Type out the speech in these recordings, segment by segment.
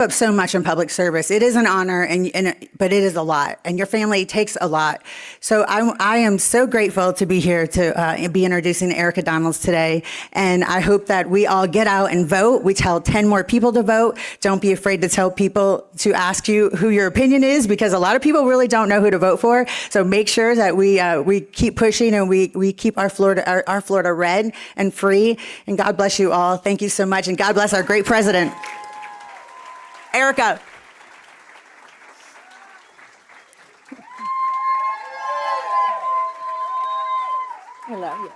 Up so much in public service. It is an honor, but it is a lot, and your family takes a lot. So I am so grateful to be here to be introducing Erica Donalds today, and I hope that we all get out and vote. We tell 10 more people to vote. Don't be afraid to tell people to ask you who your opinion is, because a lot of people really don't know who to vote for. So make sure that we keep pushing and we keep our Florida red and free. And God bless you all. Thank you so much, and God bless our great president. Erica. I love you.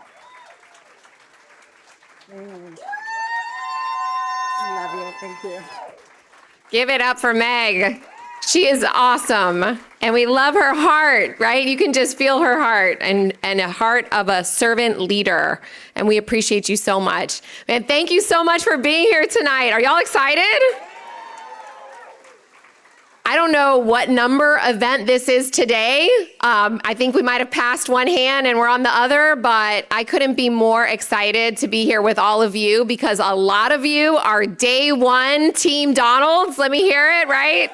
I love you. Thank you. Give it up for Meg. She is awesome. And we love her heart, right? You can just feel her heart and a heart of a servant leader. And we appreciate you so much. Man, thank you so much for being here tonight. Are y'all excited? I don't know what number event this is today. I think we might have passed one hand and we're on the other, but I couldn't be more excited to be here with all of you, because a lot of you are day one Team Donalds. Let me hear it, right?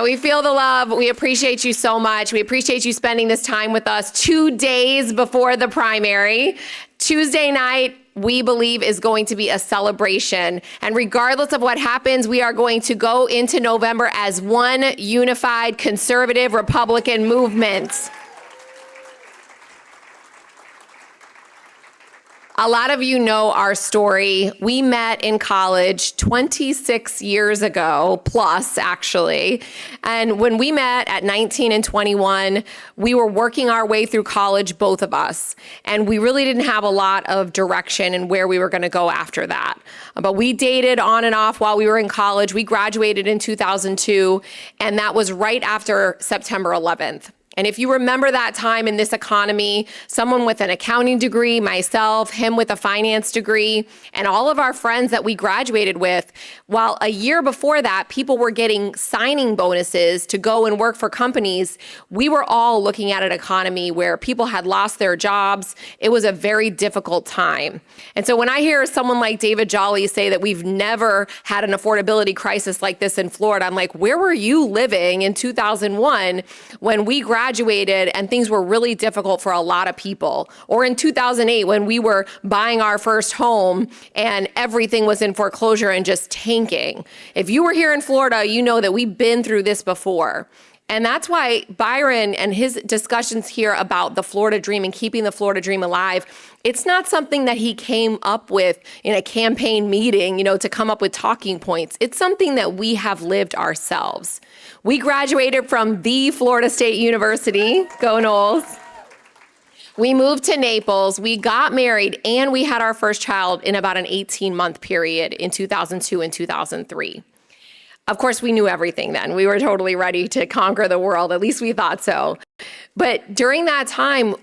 We feel the love. We appreciate you so much. We appreciate you spending this time with us 2 days before the primary. Tuesday night, we believe, is going to be a celebration. And regardless of what happens, we are going to go into November as one unified conservative Republican movement. A lot of you know our story. We met in college 26 years ago, plus actually. And when we met at 19 and 21, we were working our way through college, both of us. And we really didn't have a lot of direction in where we were going to go after that. But we dated on and off while we were in college. We graduated in 2002, and that was right after September 11th. And if you remember that time in this economy, someone with an accounting degree, myself, him with a finance degree, and all of our friends that we graduated with, while a year before that, people were getting signing bonuses to go and work for companies, we were all looking at an economy where people had lost their jobs. It was a very difficult time. And so when I hear someone like David Jolly say that we've never had an affordability crisis like this in Florida, I'm like, where were you living in 2001 when we graduated and things were really difficult for a lot of people? Or in 2008 when we were buying our first home and everything was in foreclosure and just tanking. If you were here in Florida, you know that we've been through this before. And that's why Byron and his discussions here about the Florida dream and keeping the Florida dream alive, it's not something that he came up with in a campaign meeting, to come up with talking points. It's something that we have lived ourselves. We graduated from the Florida State University, go Noles. We moved to Naples, we got married, and we had our first child in about an 18-month period in 2002 and 2003. Of course, we knew everything then. We were totally ready to conquer the world. At least we thought so. But during that time,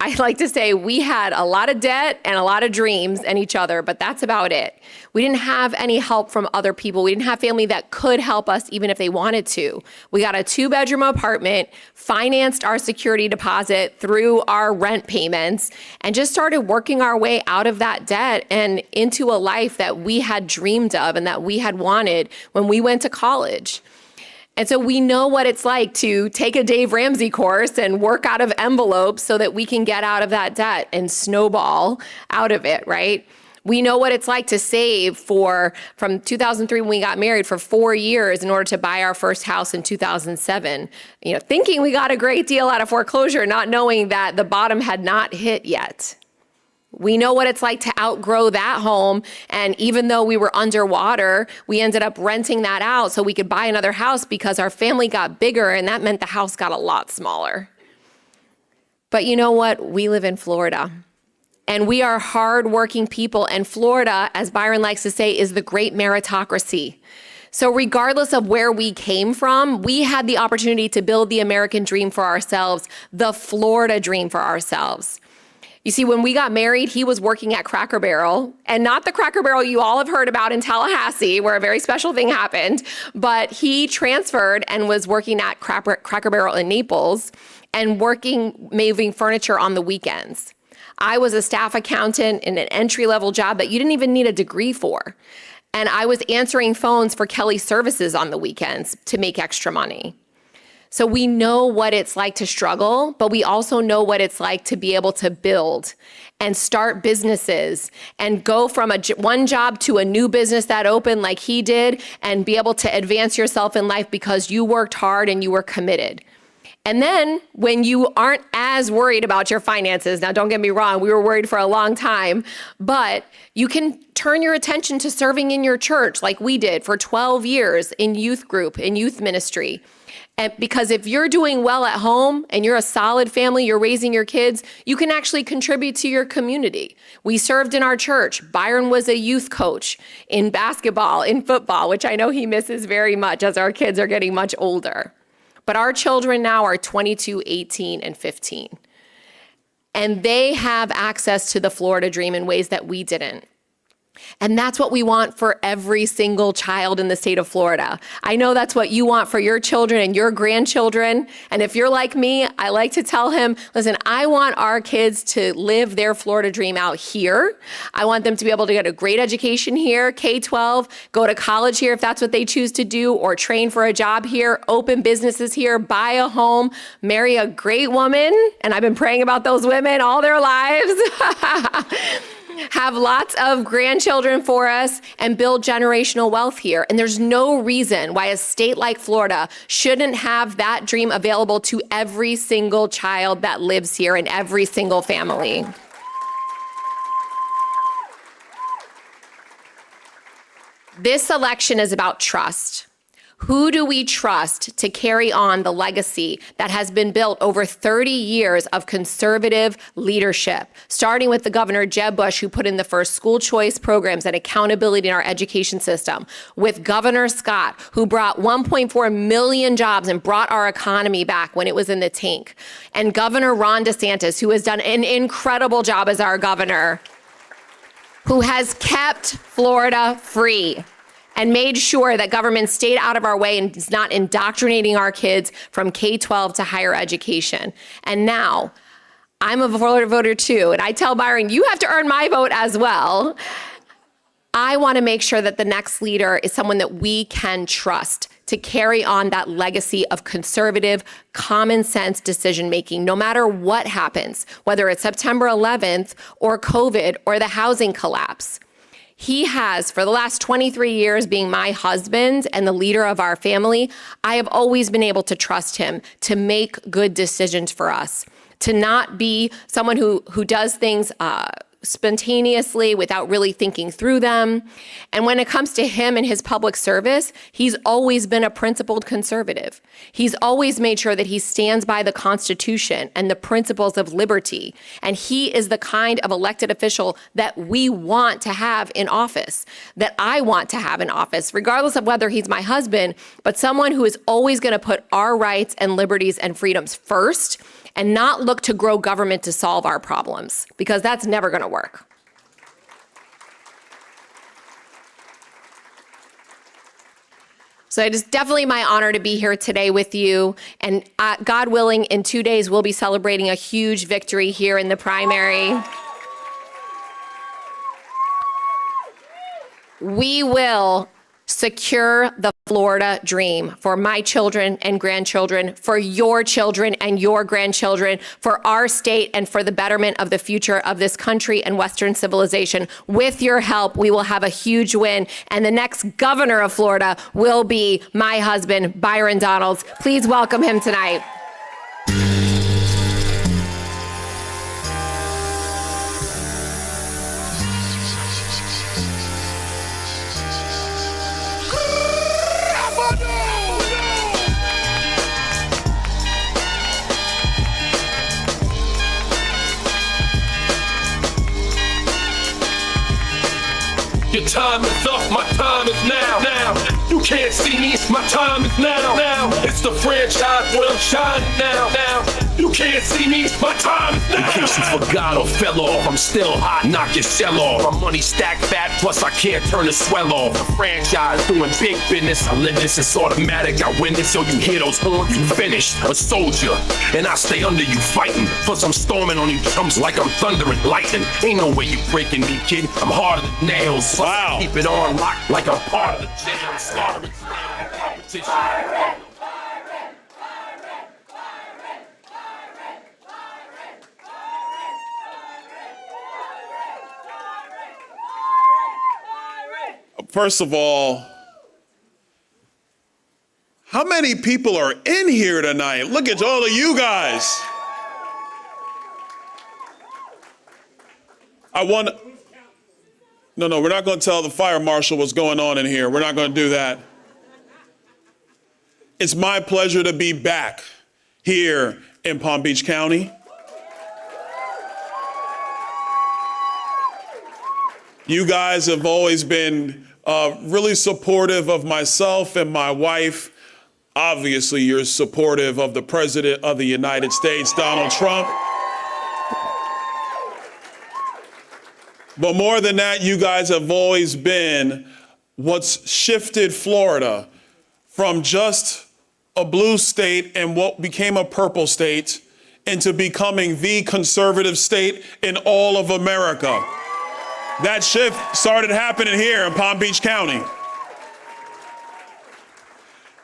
I like to say we had a lot of debt and a lot of dreams and each other, but that's about it. We didn't have any help from other people. We didn't have family that could help us even if they wanted to. We got a 2-bedroom apartment, financed our security deposit through our rent payments, and just started working our way out of that debt and into a life that we had dreamed of and that we had wanted when we went to college. And so we know what it's like to take a Dave Ramsey course and work out of envelopes so that we can get out of that debt and snowball out of it, right? We know what it's like to save from 2003 when we got married for 4 years in order to buy our first house in 2007, thinking we got a great deal out of foreclosure, not knowing that the bottom had not hit yet. We know what it's like to outgrow that home. And even though we were underwater, we ended up renting that out so we could buy another house because our family got bigger, and that meant the house got a lot smaller. But you know what? We live in Florida. And we are hardworking people. And Florida, as Byron likes to say, is the great meritocracy. So regardless of where we came from, we had the opportunity to build the American dream for ourselves, the Florida dream for ourselves. You see, when we got married, he was working at Cracker Barrel, and not the Cracker Barrel you all have heard about in Tallahassee, where a very special thing happened, but he transferred and was working at Cracker Barrel in Naples and moving furniture on the weekends. I was a staff accountant in an entry-level job that you didn't even need a degree for. And I was answering phones for Kelly Services on the weekends to make extra money. So we know what it's like to struggle, but we also know what it's like to be able to build and start businesses and go from one job to a new business that opened like he did and be able to advance yourself in life because you worked hard and you were committed. And then when you aren't as worried about your finances, now don't get me wrong, we were worried for a long time, but you can turn your attention to serving in your church like we did for 12 years in youth group, in youth ministry. And because if you're doing well at home and you're a solid family, you're raising your kids, you can actually contribute to your community. We served in our church. Byron was a youth coach in basketball, in football, which I know he misses very much as our kids are getting much older. But our children now are 22, 18, and 15. And they have access to the Florida dream in ways that we didn't. And that's what we want for every single child in the state of Florida. I know that's what you want for your children and your grandchildren. And if you're like me, I like to tell him, listen, I want our kids to live their Florida dream out here. I want them to be able to get a great education here, K-12, go to college here if that's what they choose to do, or train for a job here, open businesses here, buy a home, marry a great woman. And I've been praying about those women all their lives. Have lots of grandchildren for us and build generational wealth here. And there's no reason why a state like Florida shouldn't have that dream available to every single child that lives here and every single family. This election is about trust. Who do we trust to carry on the legacy that has been built over 30 years of conservative leadership, starting with the Governor Jeb Bush, who put in the first school choice programs and accountability in our education system, with Governor Scott, who brought 1.4 million jobs and brought our economy back when it was in the tank, and Governor Ron DeSantis, who has done an incredible job as our governor, who has kept Florida free and made sure that government stayed out of our way and is not indoctrinating our kids from K-12 to higher education. And now, I'm a Florida voter too, and I tell Byron, you have to earn my vote as well. I want to make sure that the next leader is someone that we can trust to carry on that legacy of conservative, common sense decision-making, no matter what happens, whether it's September 11th or COVID or the housing collapse. He has, for the last 23 years, being my husband and the leader of our family, I have always been able to trust him to make good decisions for us, to not be someone who does things spontaneously without really thinking through them. And when it comes to him and his public service, he's always been a principled conservative. He's always made sure that he stands by the Constitution and the principles of liberty. And he is the kind of elected official that we want to have in office, that I want to have in office, regardless of whether he's my husband, but someone who is always going to put our rights and liberties and freedoms first and not look to grow government to solve our problems, because that's never going to work. So it is definitely my honor to be here today with you. And God willing, in 2 days, we'll be celebrating a huge victory here in the primary. We will secure the Florida dream for my children and grandchildren, for your children and your grandchildren, for our state and for the betterment of the future of this country and Western civilization. With your help, we will have a huge win. And the next governor of Florida will be my husband, Byron Donalds. Please welcome him tonight. Your time is up, my time is now. You can't see me, my time is now. It's the franchise where I'm shining now. You can't see me, my time is now. In case you forgot or fell off, I'm still hot, knock your shell off. My money stacked fat, plus I can't turn the swell off. The franchise doing big business, I live this, it's automatic. I win this, so you hear those horns, you finished. A soldier, and I stay under you fighting. Plus I'm storming on you chumps like I'm thunder and lightning. Ain't no way you breaking me, kid. I'm harder than nails. Plus I keep it on lock like I'm part of the jail. Slaughtering competition. First of all, how many people are in here tonight? Look at all of you guys. No, we're not going to tell the fire marshal what's going on in here. We're not going to do that. It's my pleasure to be back here in Palm Beach County. You guys have always been really supportive of myself and my wife. Obviously, you're supportive of the President of the United States, Donald Trump. But more than that, you guys have always been what's shifted Florida from just a blue state and what became a purple state into becoming the conservative state in all of America. That shift started happening here in Palm Beach County.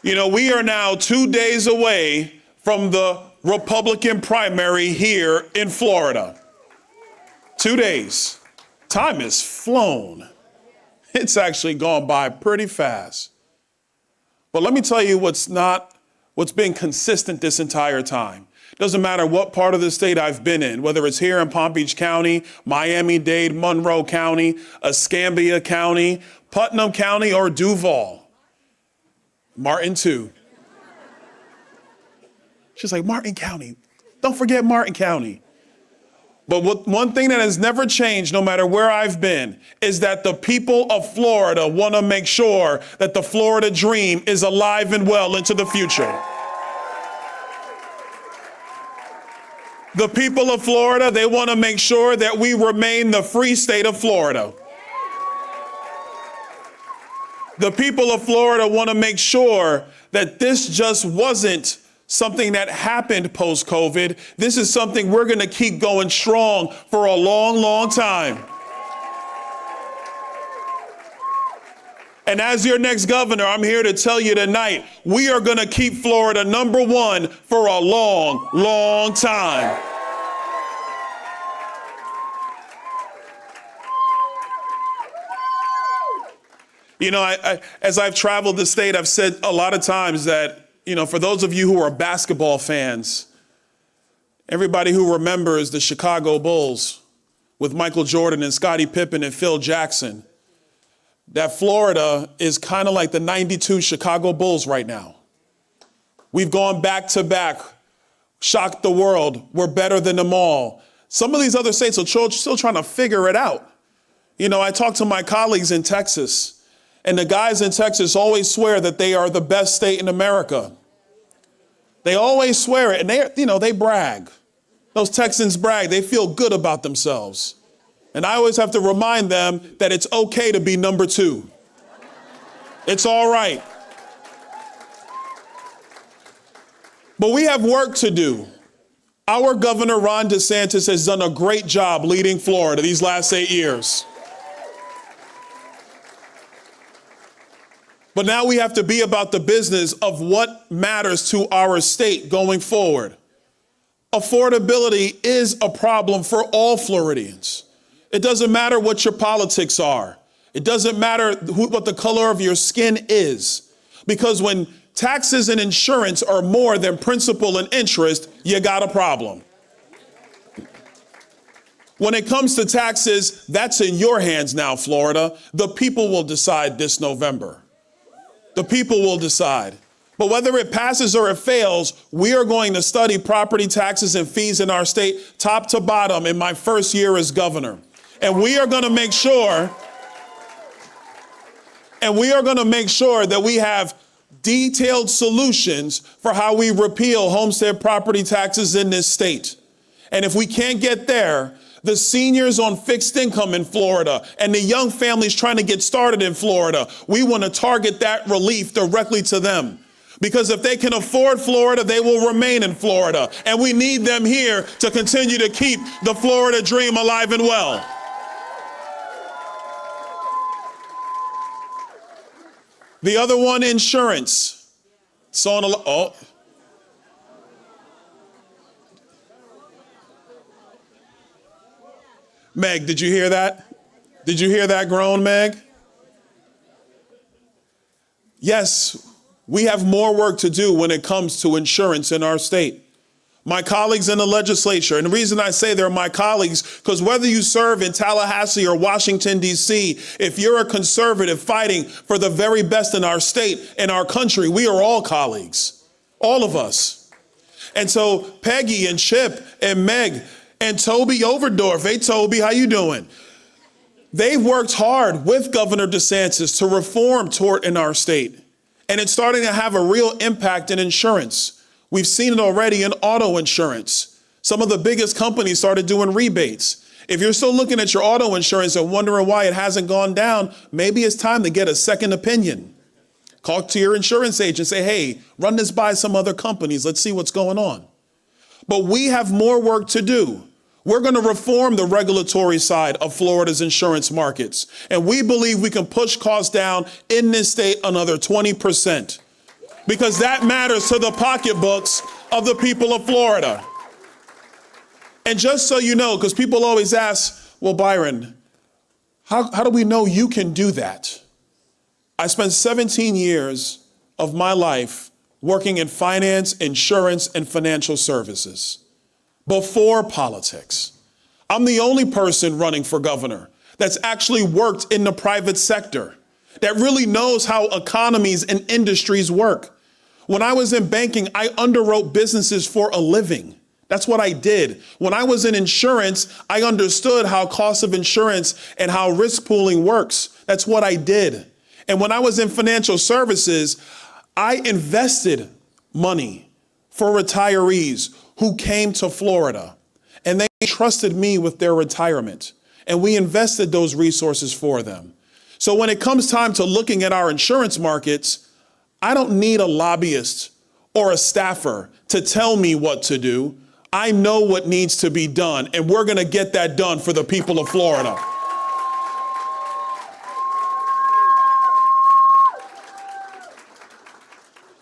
You know, we are now 2 days away from the Republican primary here in Florida. 2 days. Time has flown. It's actually gone by pretty fast. But let me tell you what's been consistent this entire time. Doesn't matter what part of the state I've been in, whether it's here in Palm Beach County, Miami-Dade, Monroe County, Escambia County, Putnam County, or Duval. Martin too. She's like, Martin County. Don't forget Martin County. But one thing that has never changed, no matter where I've been, is that the people of Florida want to make sure that the Florida dream is alive and well into the future. The people of Florida, they want to make sure that we remain the free state of Florida. The people of Florida want to make sure that this just wasn't something that happened post-COVID. This is something we're going to keep going strong for a long, long time. And as your next governor, I'm here to tell you tonight, we are going to keep Florida #1 for a long, long time. You know, as I've traveled the state, I've said a lot of times that, you know, for those of you who are basketball fans, everybody who remembers the Chicago Bulls with Michael Jordan and Scottie Pippen and Phil Jackson, that Florida is kind of like the '92 Chicago Bulls right now. We've gone back to back, shocked the world. We're better than them all. Some of these other states are still trying to figure it out. You know, I talk to my colleagues in Texas, and the guys in Texas always swear that they are the best state in America. They always swear it, and they brag. Those Texans brag. They feel good about themselves. And I always have to remind them that it's okay to be #2. It's all right. But we have work to do. Our governor, Ron DeSantis, has done a great job leading Florida these last 8 years. But now we have to be about the business of what matters to our state going forward. Affordability is a problem for all Floridians. It doesn't matter what your politics are. It doesn't matter what the color of your skin is. Because when taxes and insurance are more than principal and interest, you got a problem. When it comes to taxes, that's in your hands now, Florida. The people will decide this November. The people will decide. But whether it passes or it fails, we are going to study property taxes and fees in our state top to bottom in my first year as governor. And we are going to make sure that we have detailed solutions for how we repeal homestead property taxes in this state. And if we can't get there, the seniors on fixed income in Florida and the young families trying to get started in Florida, we want to target that relief directly to them. Because if they can afford Florida, they will remain in Florida. And we need them here to continue to keep the Florida dream alive and well. The other one, insurance. Meg, did you hear that? Did you hear that groan, Meg? Yes, we have more work to do when it comes to insurance in our state. My colleagues in the legislature, and the reason I say they're my colleagues, because whether you serve in Tallahassee or Washington, D.C., if you're a conservative fighting for the very best in our state, in our country, we are all colleagues, all of us. And so Peggy and Chip and Meg and Toby Overdorf, hey Toby, how you doing? They've worked hard with Governor DeSantis to reform tort in our state. And it's starting to have a real impact in insurance. We've seen it already in auto insurance. Some of the biggest companies started doing rebates. If you're still looking at your auto insurance and wondering why it hasn't gone down, maybe it's time to get a second opinion. Call to your insurance agent and say, hey, run this by some other companies. Let's see what's going on. But we have more work to do. We're going to reform the regulatory side of Florida's insurance markets. And we believe we can push costs down in this state another 20%. Because that matters to the pocketbooks of the people of Florida. And just so you know, because people always ask, well, Byron, how do we know you can do that? I spent 17 years of my life working in finance, insurance, and financial services before politics. I'm the only person running for governor that's actually worked in the private sector, that really knows how economies and industries work. When I was in banking, I underwrote businesses for a living. That's what I did. When I was in insurance, I understood how cost of insurance and how risk pooling works. That's what I did. And when I was in financial services, I invested money for retirees who came to Florida, and they trusted me with their retirement, and we invested those resources for them. So when it comes time to looking at our insurance markets, I don't need a lobbyist or a staffer to tell me what to do. I know what needs to be done, and we're going to get that done for the people of Florida.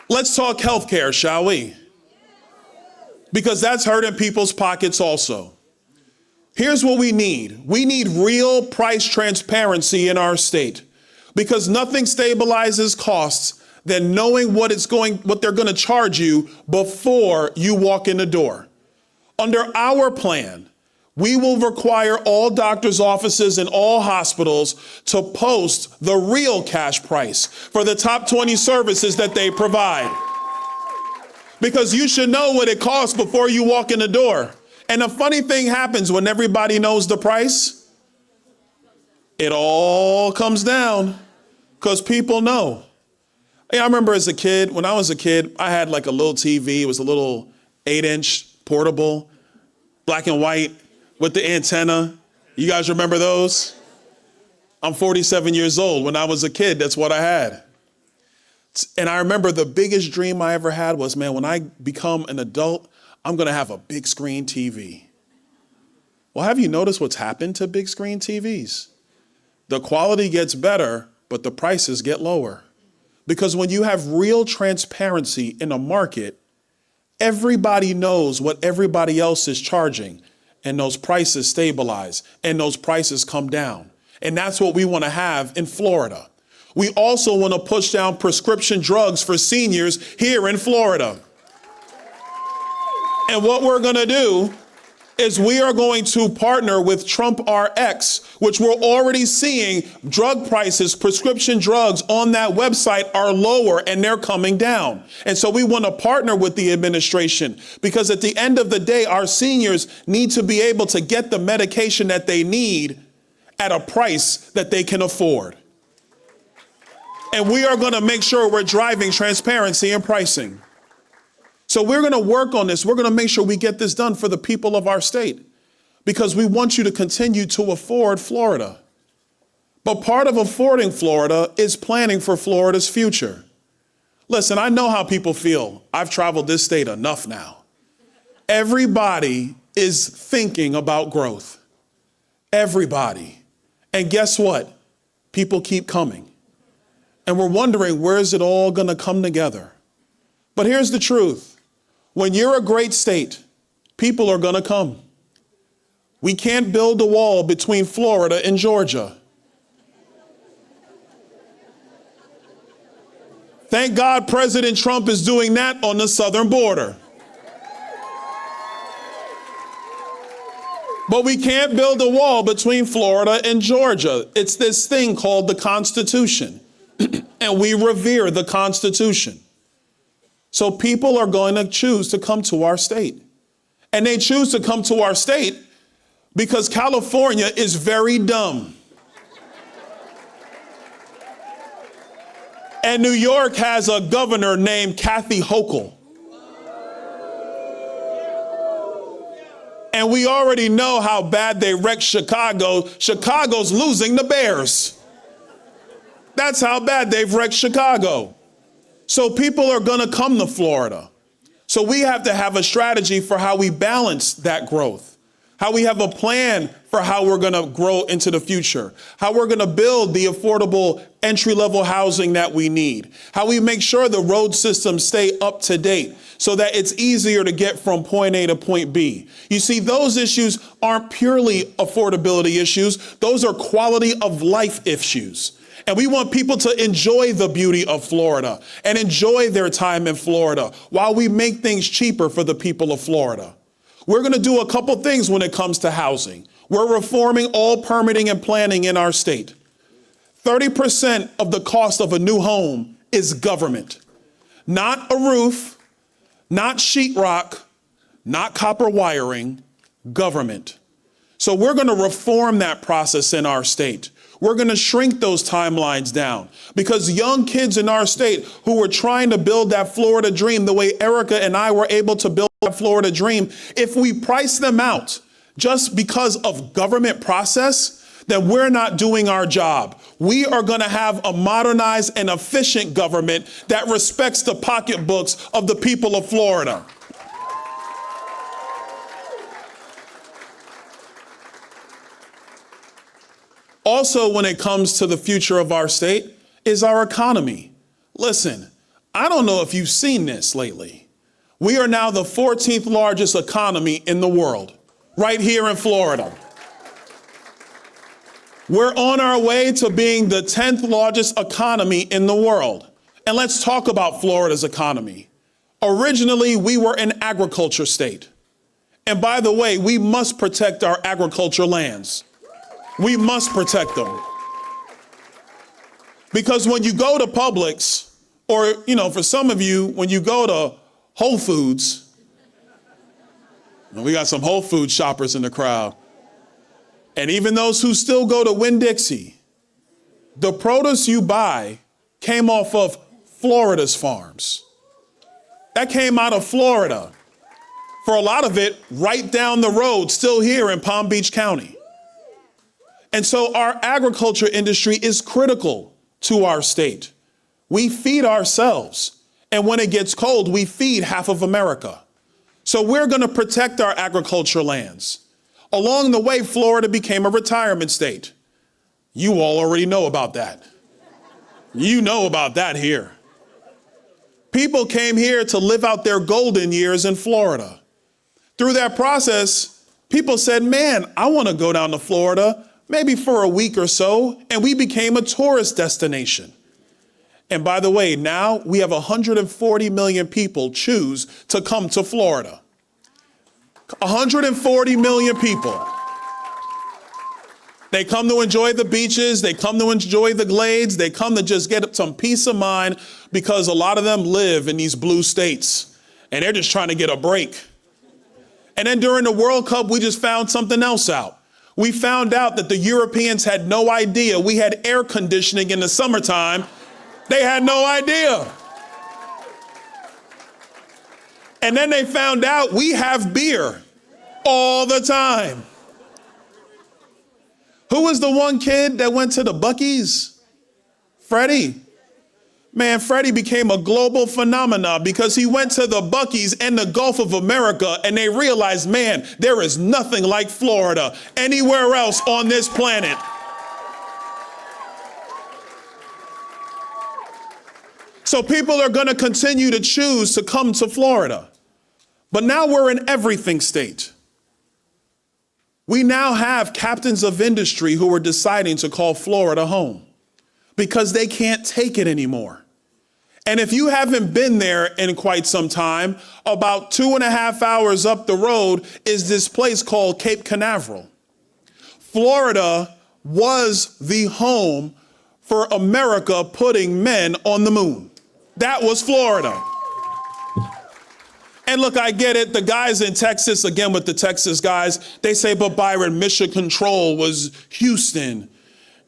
Let's talk healthcare, shall we? Because that's hurting people's pockets also. Here's what we need. We need real price transparency in our state, because nothing stabilizes costs than knowing what they're going to charge you before you walk in the door. Under our plan, we will require all doctors' offices and all hospitals to post the real cash price for the top 20 services that they provide. Because you should know what it costs before you walk in the door. And a funny thing happens when everybody knows the price. It all comes down because people know. I remember as a kid, when I was a kid, I had like a little TV. It was a little 8-inch portable, black and white with the antenna. You guys remember those? I'm 47 years old. When I was a kid, that's what I had. And I remember the biggest dream I ever had was, man, when I become an adult, I'm going to have a big screen TV. Well, have you noticed what's happened to big screen TVs? The quality gets better, but the prices get lower. Because when you have real transparency in a market, everybody knows what everybody else is charging, and those prices stabilize and those prices come down. And that's what we want to have in Florida. We also want to push down prescription drugs for seniors here in Florida. And what we're going to do is we are going to partner with Trump RX, which we're already seeing drug prices, prescription drugs on that website are lower and they're coming down. And so we want to partner with the administration, because at the end of the day, our seniors need to be able to get the medication that they need at a price that they can afford. And we are going to make sure we're driving transparency in pricing. So we're going to work on this. We're going to make sure we get this done for the people of our state because we want you to continue to afford Florida. But part of affording Florida is planning for Florida's future. Listen, I know how people feel. I've traveled this state enough now. Everybody is thinking about growth. Everybody. And guess what? People keep coming. And we're wondering, where is it all going to come together? But here's the truth. When you're a great state, people are going to come. We can't build a wall between Florida and Georgia. Thank God President Trump is doing that on the southern border. But we can't build a wall between Florida and Georgia. It's this thing called the Constitution. And we revere the Constitution. So people are going to choose to come to our state. And they choose to come to our state because California is very dumb. And New York has a governor named Kathy Hochul. And we already know how bad they wrecked Chicago. Chicago's losing the Bears. That's how bad they've wrecked Chicago. So people are going to come to Florida. So we have to have a strategy for how we balance that growth, how we have a plan for how we're going to grow into the future, how we're going to build the affordable entry-level housing that we need, how we make sure the road systems stay up to date so that it's easier to get from point A to point B. You see, those issues aren't purely affordability issues. Those are quality of life issues. And we want people to enjoy the beauty of Florida and enjoy their time in Florida while we make things cheaper for the people of Florida. We're going to do a couple things when it comes to housing. We're reforming all permitting and planning in our state. 30% of the cost of a new home is government. Not a roof, not sheetrock, not copper wiring, government. So we're going to reform that process in our state. We're going to shrink those timelines down because young kids in our state who were trying to build that Florida dream the way Erica and I were able to build that Florida dream, if we price them out just because of government process, then we're not doing our job. We are going to have a modernized and efficient government that respects the pocketbooks of the people of Florida. Also, when it comes to the future of our state, is our economy. Listen, I don't know if you've seen this lately. We are now the 14th largest economy in the world, right here in Florida. We're on our way to being the 10th largest economy in the world. And let's talk about Florida's economy. Originally, we were an agriculture state. And by the way, we must protect our agriculture lands. We must protect them. Because when you go to Publix, or, for some of you, when you go to Whole Foods, and we got some Whole Foods shoppers in the crowd, and even those who still go to Winn-Dixie, the produce you buy came off of Florida's farms. That came out of Florida. For a lot of it, right down the road, still here in Palm Beach County. And so our agriculture industry is critical to our state. We feed ourselves. And when it gets cold, we feed half of America. So we're going to protect our agriculture lands. Along the way, Florida became a retirement state. You all already know about that. You know about that here. People came here to live out their golden years in Florida. Through that process, people said, man, I want to go down to Florida maybe for a week or so, and we became a tourist destination. And by the way, now we have 140 million people choose to come to Florida. 140 million people. They come to enjoy the beaches, they come to enjoy the glades, they come to just get some peace of mind because a lot of them live in these blue states and they're just trying to get a break. And then during the World Cup, we just found something else out. We found out that the Europeans had no idea we had air conditioning in the summertime They had no idea. And then they found out we have beer all the time. Who was the one kid that went to the Buc-ee's? Freddie. Man, Freddie became a global phenomenon because he went to the Buc-ee's and the Gulf of America and they realized, man, there is nothing like Florida anywhere else on this planet. So people are going to continue to choose to come to Florida. But now we're an everything state. We now have captains of industry who are deciding to call Florida home because they can't take it anymore. And if you haven't been there in quite some time, about 2.5 hours up the road is this place called Cape Canaveral. Florida was the home for America putting men on the moon. That was Florida. And look, I get it. The guys in Texas, again with the Texas guys, they say, but Byron, mission control was Houston.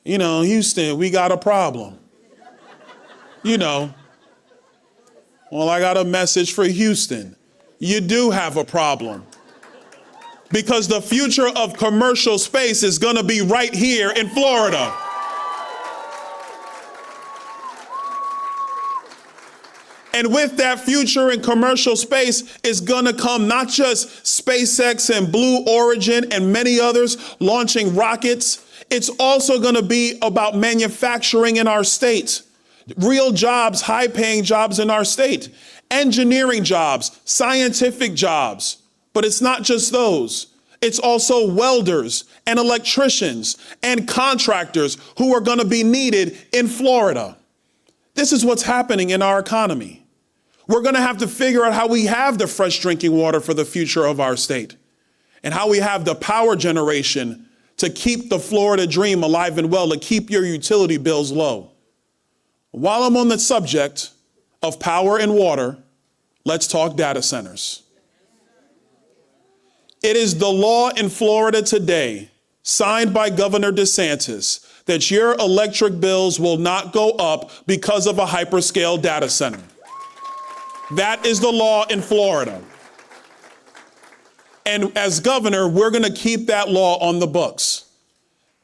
You know, Houston, we got a problem. You know. Well, I got a message for Houston. You do have a problem. Because the future of commercial space is going to be right here in Florida. And with that future in commercial space is going to come not just SpaceX and Blue Origin and many others launching rockets. It's also going to be about manufacturing in our state. Real jobs, high-paying jobs in our state. Engineering jobs, scientific jobs. But it's not just those. It's also welders and electricians and contractors who are going to be needed in Florida. This is what's happening in our economy. We're going to have to figure out how we have the fresh drinking water for the future of our state and how we have the power generation to keep the Florida dream alive and well, to keep your utility bills low. While I'm on the subject of power and water, let's talk data centers. It is the law in Florida today, signed by Governor DeSantis, that your electric bills will not go up because of a hyperscale data center. That is the law in Florida. And as governor, we're going to keep that law on the books.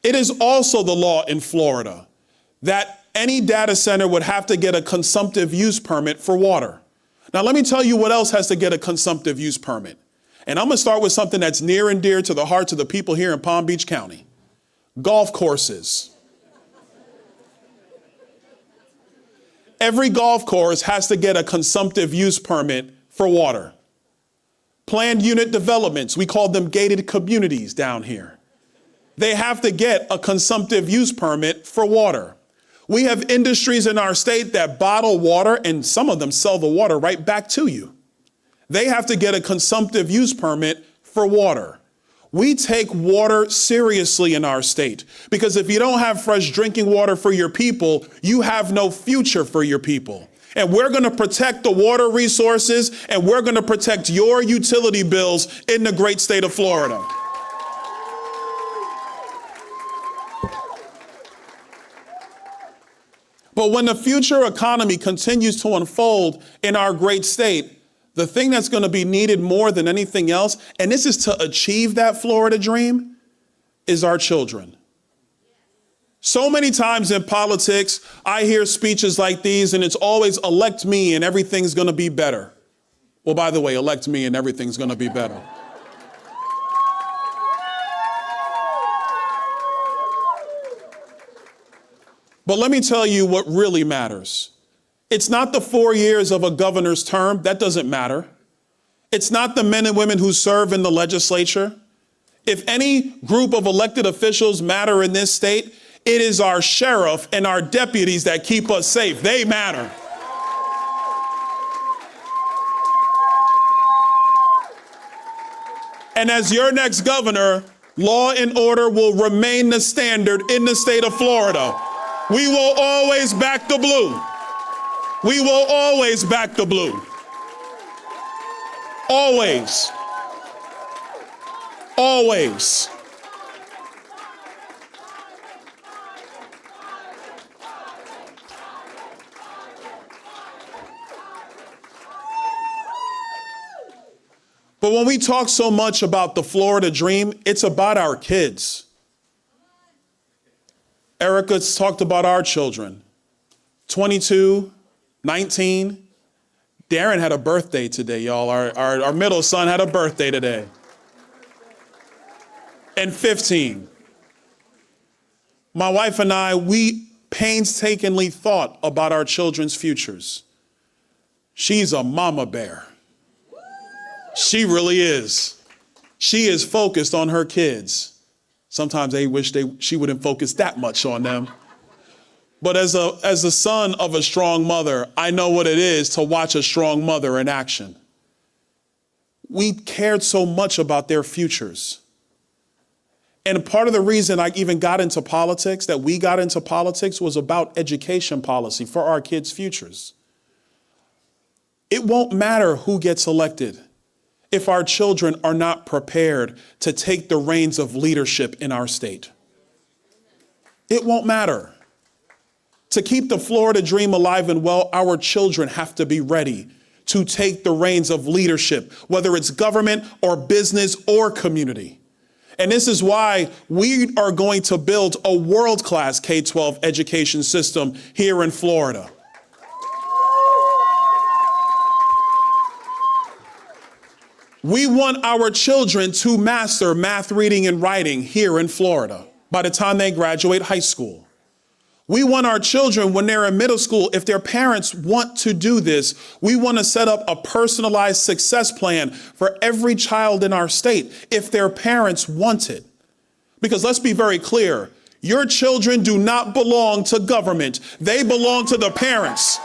It is also the law in Florida that any data center would have to get a consumptive use permit for water. Now, let me tell you what else has to get a consumptive use permit. And I'm going to start with something that's near and dear to the hearts of the people here in Palm Beach County. Golf courses. Every golf course has to get a consumptive use permit for water. Planned unit developments, we call them gated communities down here. They have to get a consumptive use permit for water. We have industries in our state that bottle water, and some of them sell the water right back to you. They have to get a consumptive use permit for water. We take water seriously in our state because if you don't have fresh drinking water for your people, you have no future for your people. And we're going to protect the water resources and we're going to protect your utility bills in the great state of Florida. But when the future economy continues to unfold in our great state, the thing that's going to be needed more than anything else, and this is to achieve that Florida dream, is our children. So many times in politics, I hear speeches like these, and it's always elect me and everything's going to be better. Well, by the way, elect me and everything's going to be better. But let me tell you what really matters. It's not the 4 years of a governor's term. That doesn't matter. It's not the men and women who serve in the legislature. If any group of elected officials matter in this state, it is our sheriff and our deputies that keep us safe. They matter. And as your next governor, law and order will remain the standard in the state of Florida. We will always back the blue. We will always back the blue. Always. Always. But when we talk so much about the Florida dream, it's about our kids. Erica's talked about our children. 22, 19. Darren had a birthday today, y'all. Our middle son had a birthday today. And 15. My wife and I, we painstakingly thought about our children's futures. She's a mama bear. She really is. She is focused on her kids. Sometimes they wish she wouldn't focus that much on them. But as a son of a strong mother, I know what it is to watch a strong mother in action. We cared so much about their futures. And part of the reason I even got into politics, that we got into politics, was about education policy for our kids' futures. It won't matter who gets elected if our children are not prepared to take the reins of leadership in our state. It won't matter. To keep the Florida dream alive and well, our children have to be ready to take the reins of leadership, whether it's government or business or community. And this is why we are going to build a world-class K-12 education system here in Florida. We want our children to master math, reading, and writing here in Florida by the time they graduate high school. We want our children, when they're in middle school, if their parents want to do this, we want to set up a personalized success plan for every child in our state if their parents want it. Because let's be very clear, your children do not belong to government. They belong to the parents.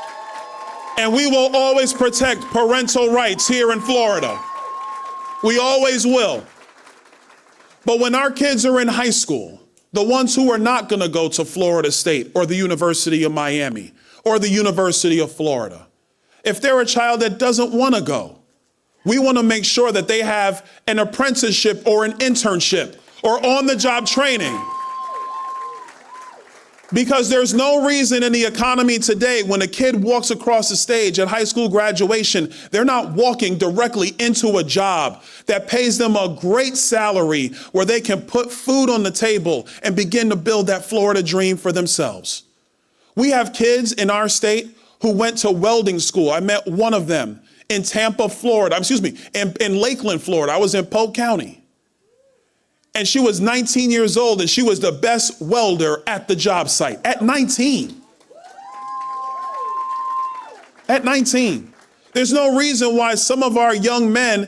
And we will always protect parental rights here in Florida. We always will. But when our kids are in high school, the ones who are not going to go to Florida State or the University of Miami or the University of Florida, if they're a child that doesn't want to go, we want to make sure that they have an apprenticeship or an internship or on-the-job training. Because there's no reason in the economy today when a kid walks across the stage at high school graduation, they're not walking directly into a job that pays them a great salary where they can put food on the table and begin to build that Florida dream for themselves. We have kids in our state who went to welding school. I met one of them in Tampa, Florida, in Lakeland, Florida. I was in Polk County. And she was 19 years old, and she was the best welder at the job site at 19. At 19. There's no reason why some of our young men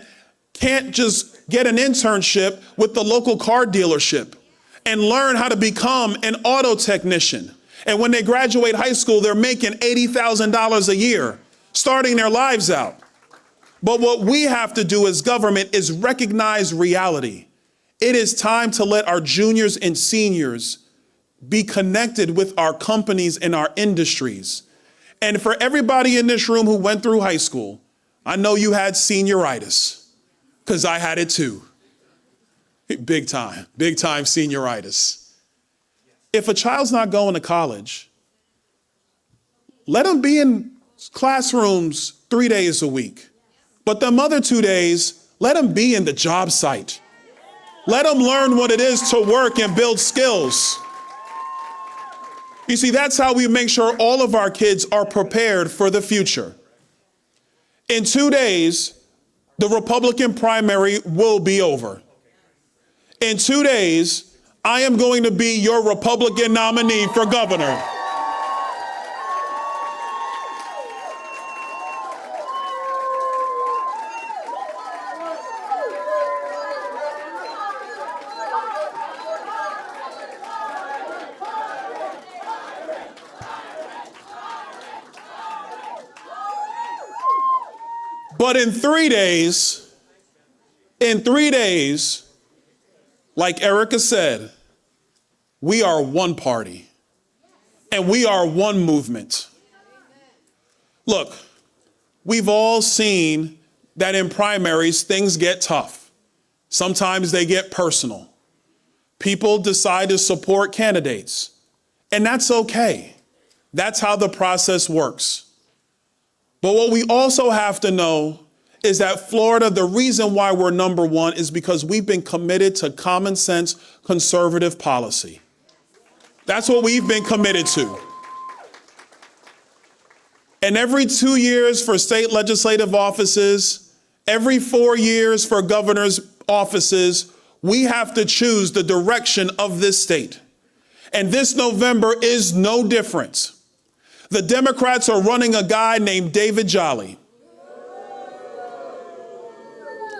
can't just get an internship with the local car dealership and learn how to become an auto technician. And when they graduate high school, they're making $80,000 a year, starting their lives out. But what we have to do as government is recognize reality. It is time to let our juniors and seniors be connected with our companies and our industries. And for everybody in this room who went through high school, I know you had senioritis, because I had it too. Big time senioritis. If a child's not going to college, let them be in classrooms 3 days a week. But them other 2 days, let them be in the job site. Let them learn what it is to work and build skills. You see, that's how we make sure all of our kids are prepared for the future. In 2 days, the Republican primary will be over. In 2 days, I am going to be your Republican nominee for governor. But in 3 days, like Erica said, we are one party and we are one movement. Look, we've all seen that in primaries, things get tough. Sometimes they get personal. People decide to support candidates, and that's okay. That's how the process works. But what we also have to know is that Florida, the reason why we're number one is because we've been committed to common sense conservative policy. That's what we've been committed to. And every 2 years for state legislative offices, every 4 years for governor's offices, we have to choose the direction of this state. And this November is no different. The Democrats are running a guy named David Jolly.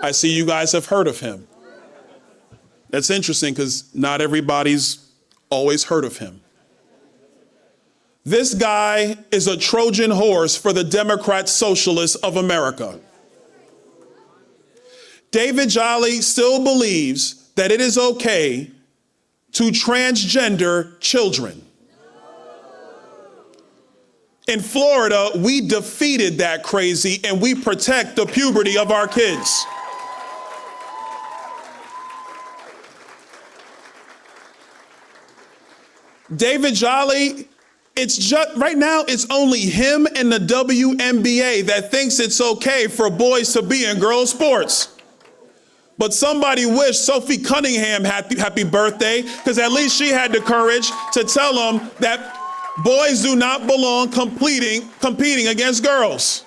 I see you guys have heard of him. That's interesting because not everybody's always heard of him. This guy is a Trojan horse for the Democrat Socialists of America. David Jolly still believes that it is okay to transgender children. In Florida, we defeated that crazy and we protect the puberty of our kids. David Jolly, it's just right now, it's only him and the WNBA that thinks it's okay for boys to be in girls' sports. But somebody wish Sophie Cunningham happy birthday, because at least she had the courage to tell them that boys do not belong competing against girls.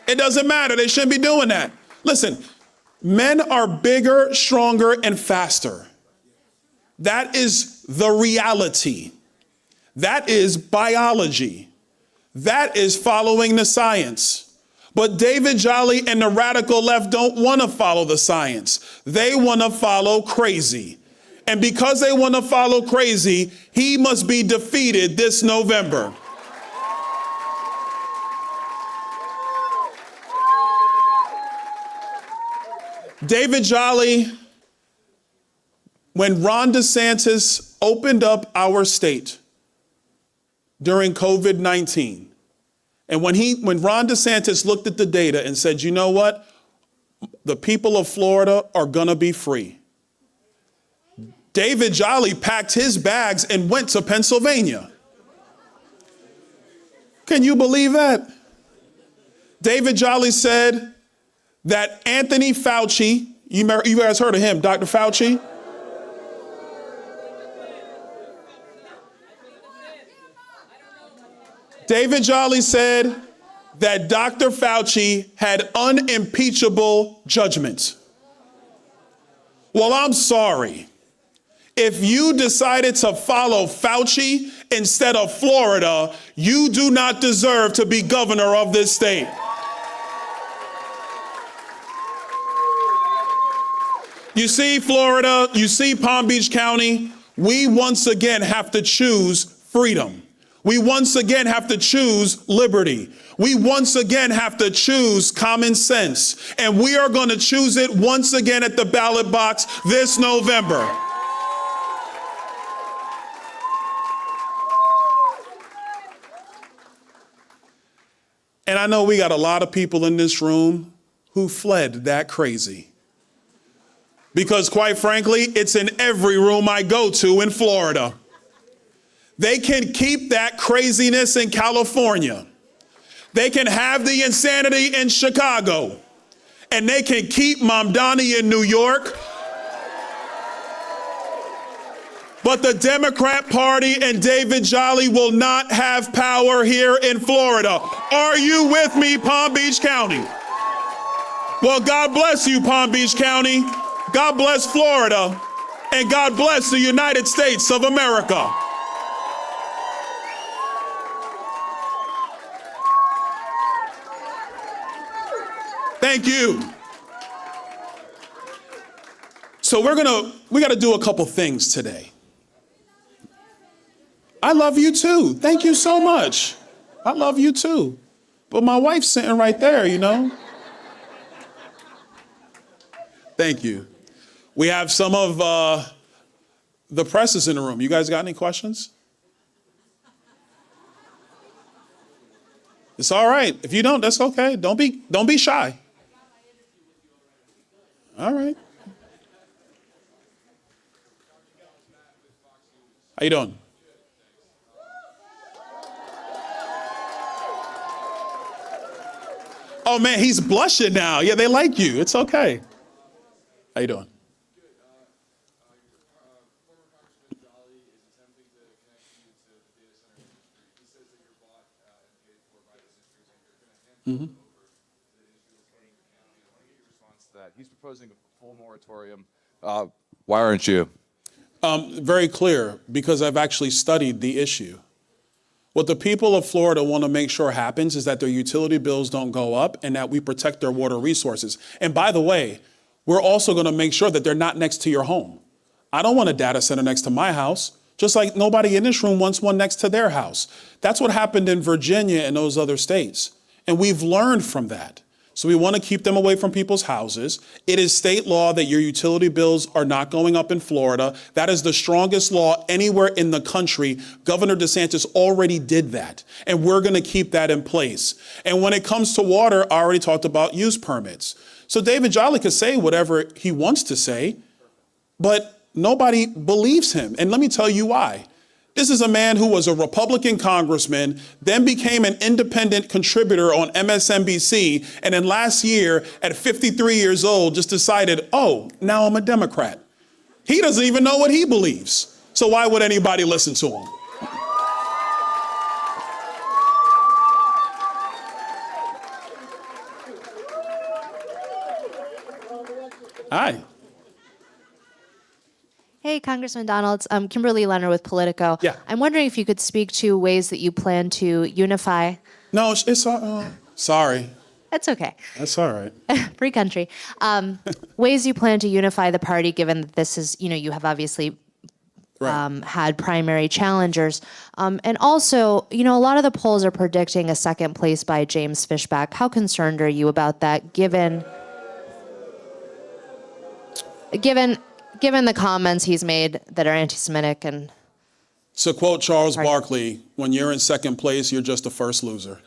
It doesn't matter. They shouldn't be doing that. Listen, men are bigger, stronger, and faster. That is the reality. That is biology. That is following the science. But David Jolly and the radical left don't want to follow the science. They want to follow crazy. And because they want to follow crazy, he must be defeated this November. David Jolly, when Ron DeSantis opened up our state during COVID-19, and when Ron DeSantis looked at the data and said, you know what? The people of Florida are going to be free. David Jolly packed his bags and went to Pennsylvania. Can you believe that? David Jolly said that Anthony Fauci, you guys heard of him, Dr. Fauci? David Jolly said that Dr. Fauci had unimpeachable judgment. Well, I'm sorry. If you decided to follow Fauci instead of Florida, you do not deserve to be governor of this state. You see, Florida, you see Palm Beach County, we once again have to choose freedom. We once again have to choose liberty. We once again have to choose common sense. And we are going to choose it once again at the ballot box this November. And I know we got a lot of people in this room who fled that crazy. Because quite frankly, it's in every room I go to in Florida. They can keep that craziness in California. They can have the insanity in Chicago. And they can keep Mamdani in New York. But the Democrat Party and David Jolly will not have power here in Florida. Are you with me, Palm Beach County? Well, God bless you, Palm Beach County. God bless Florida. And God bless the United States of America. Thank you. So we got to do a couple things today. I love you too. Thank you so much. I love you too. But my wife's sitting right there, you know. Thank you. We have some of the presses in the room. You guys got any questions? It's all right. If you don't, that's okay. Don't be shy. All right. How you doing? Oh man, he's blushing now. Yeah, they like you. It's okay. How you doing? Mm-hmm. He's proposing a full moratorium. Why aren't you? Very clear, because I've actually studied the issue. What the people of Florida want to make sure happens is that their utility bills don't go up and that we protect their water resources. And by the way, we're also going to make sure that they're not next to your home. I don't want a data center next to my house, just like nobody in this room wants one next to their house. That's what happened in Virginia and those other states. And we've learned from that. So we want to keep them away from people's houses. It is state law that your utility bills are not going up in Florida. That is the strongest law anywhere in the country. Governor DeSantis already did that, and we're going to keep that in place. And when it comes to water, I already talked about use permits. So David Jolly could say whatever he wants to say, but nobody believes him. And let me tell you why. This is a man who was a Republican congressman, then became an independent contributor on MSNBC, and then last year, at 53 years old, just decided, oh, now I'm a Democrat. He doesn't even know what he believes. So why would anybody listen to him? Hi. Hey, Congressman Donalds. Kimberly Leonard with Politico. Yeah. I'm wondering if you could speak to ways that you plan to unify. No, it's sorry. That's okay. That's all right. Free country. Ways you plan to unify the party, given that this is, you have obviously Right. had primary challengers. And also, a lot of the polls are predicting a second place by James Fishback. How concerned are you about that, given the comments he's made that are anti-Semitic and... To quote Charles Barkley, when you're in second place, you're just the first loser.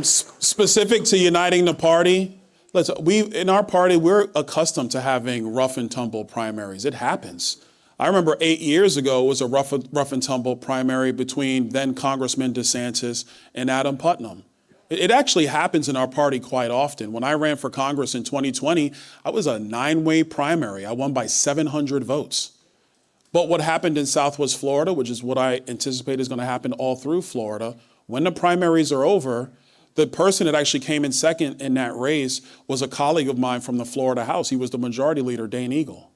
Specific to uniting the party, in our party, we're accustomed to having rough and tumble primaries. It happens. I remember 8 years ago, it was a rough and tumble primary between then Congressman DeSantis and Adam Putnam. It actually happens in our party quite often. When I ran for Congress in 2020, I was a 9-way primary. I won by 700 votes. But what happened in Southwest Florida, which is what I anticipate is going to happen all through Florida, when the primaries are over, the person that actually came in second in that race was a colleague of mine from the Florida House. He was the majority leader, Dane Eagle.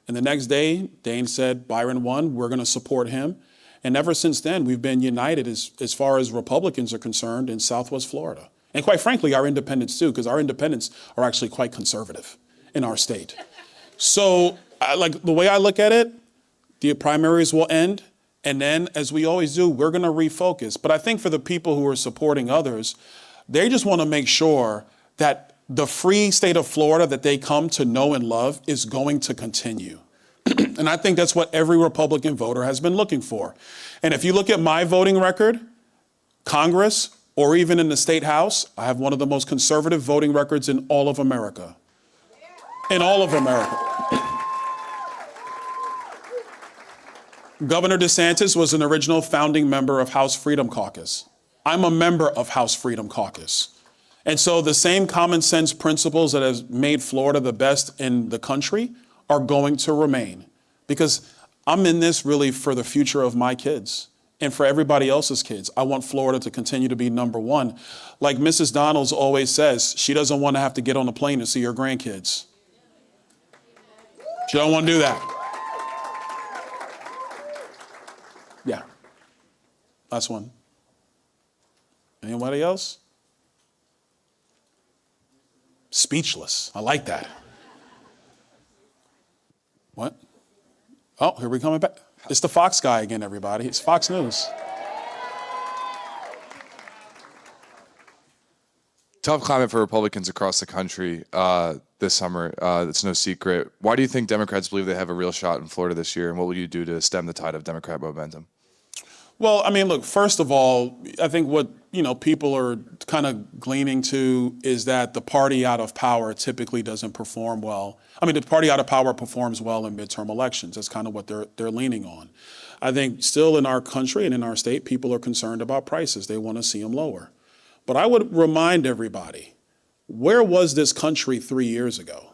And the next day, Dane said, Byron won, we're going to support him. And ever since then, we've been united as far as Republicans are concerned in Southwest Florida. And quite frankly, our independents too, because our independents are actually quite conservative in our state. So the way I look at it, the primaries will end. And then, as we always do, we're going to refocus. But I think for the people who are supporting others, they just want to make sure that the free state of Florida that they come to know and love is going to continue. And I think that's what every Republican voter has been looking for. And if you look at my voting record, Congress, or even in the state house, I have one of the most conservative voting records in all of America. In all of America. Governor DeSantis was an original founding member of House Freedom Caucus. I'm a member of House Freedom Caucus. And so the same common sense principles that have made Florida the best in the country are going to remain, because I'm in this really for the future of my kids and for everybody else's kids. I want Florida to continue to be number one. Like Mrs. Donalds always says, she doesn't want to have to get on a plane to see her grandkids. She don't want to do that. Yeah. Last one. Anybody else? Speechless. I like that. What? Oh, here we coming back. It's the Fox guy again, everybody. It's Fox News. Tough climate for Republicans across the country this summer. It's no secret. Why do you think Democrats believe they have a real shot in Florida this year, and what will you do to stem the tide of Democrat momentum? Well, I mean, look, first of all, I think what people are kind of gleaning to is that the party out of power typically doesn't perform well. I mean, the party out of power performs well in midterm elections. That's kind of what they're leaning on. I think still in our country and in our state, people are concerned about prices. They want to see them lower. But I would remind everybody, where was this country 3 years ago?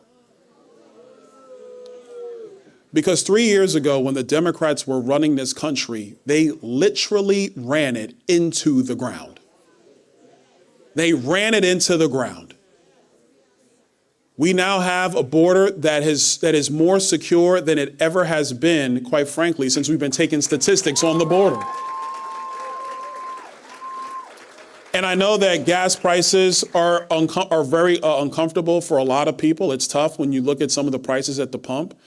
Because 3 years ago, when the Democrats were running this country, they literally ran it into the ground. They ran it into the ground. We now have a border that is more secure than it ever has been, quite frankly, since we've been taking statistics on the border. And I know that gas prices are very uncomfortable for a lot of people. It's tough when you look at some of the prices at the pump.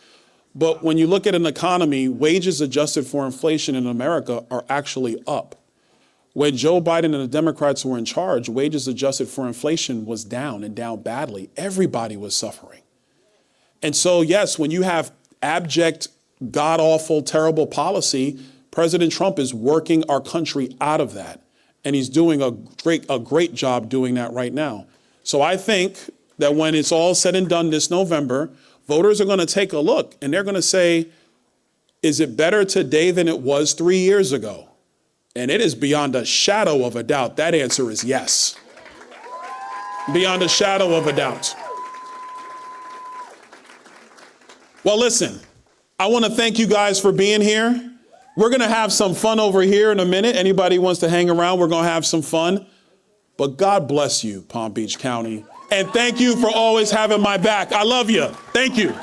But when you look at an economy, wages adjusted for inflation in America are actually up. When Joe Biden and the Democrats were in charge, wages adjusted for inflation was down and down badly. Everybody was suffering. And so, yes, when you have abject, god-awful, terrible policy, President Trump is working our country out of that. And he's doing a great job doing that right now. So I think that when it's all said and done this November, voters are going to take a look and they're going to say, is it better today than it was 3 years ago? And it is beyond a shadow of a doubt. That answer is yes. Beyond a shadow of a doubt. Well, listen, I want to thank you guys for being here. We're going to have some fun over here in a minute. Anybody who wants to hang around, we're going to have some fun. But God bless you, Palm Beach County. And thank you for always having my back. I love you. Thank you.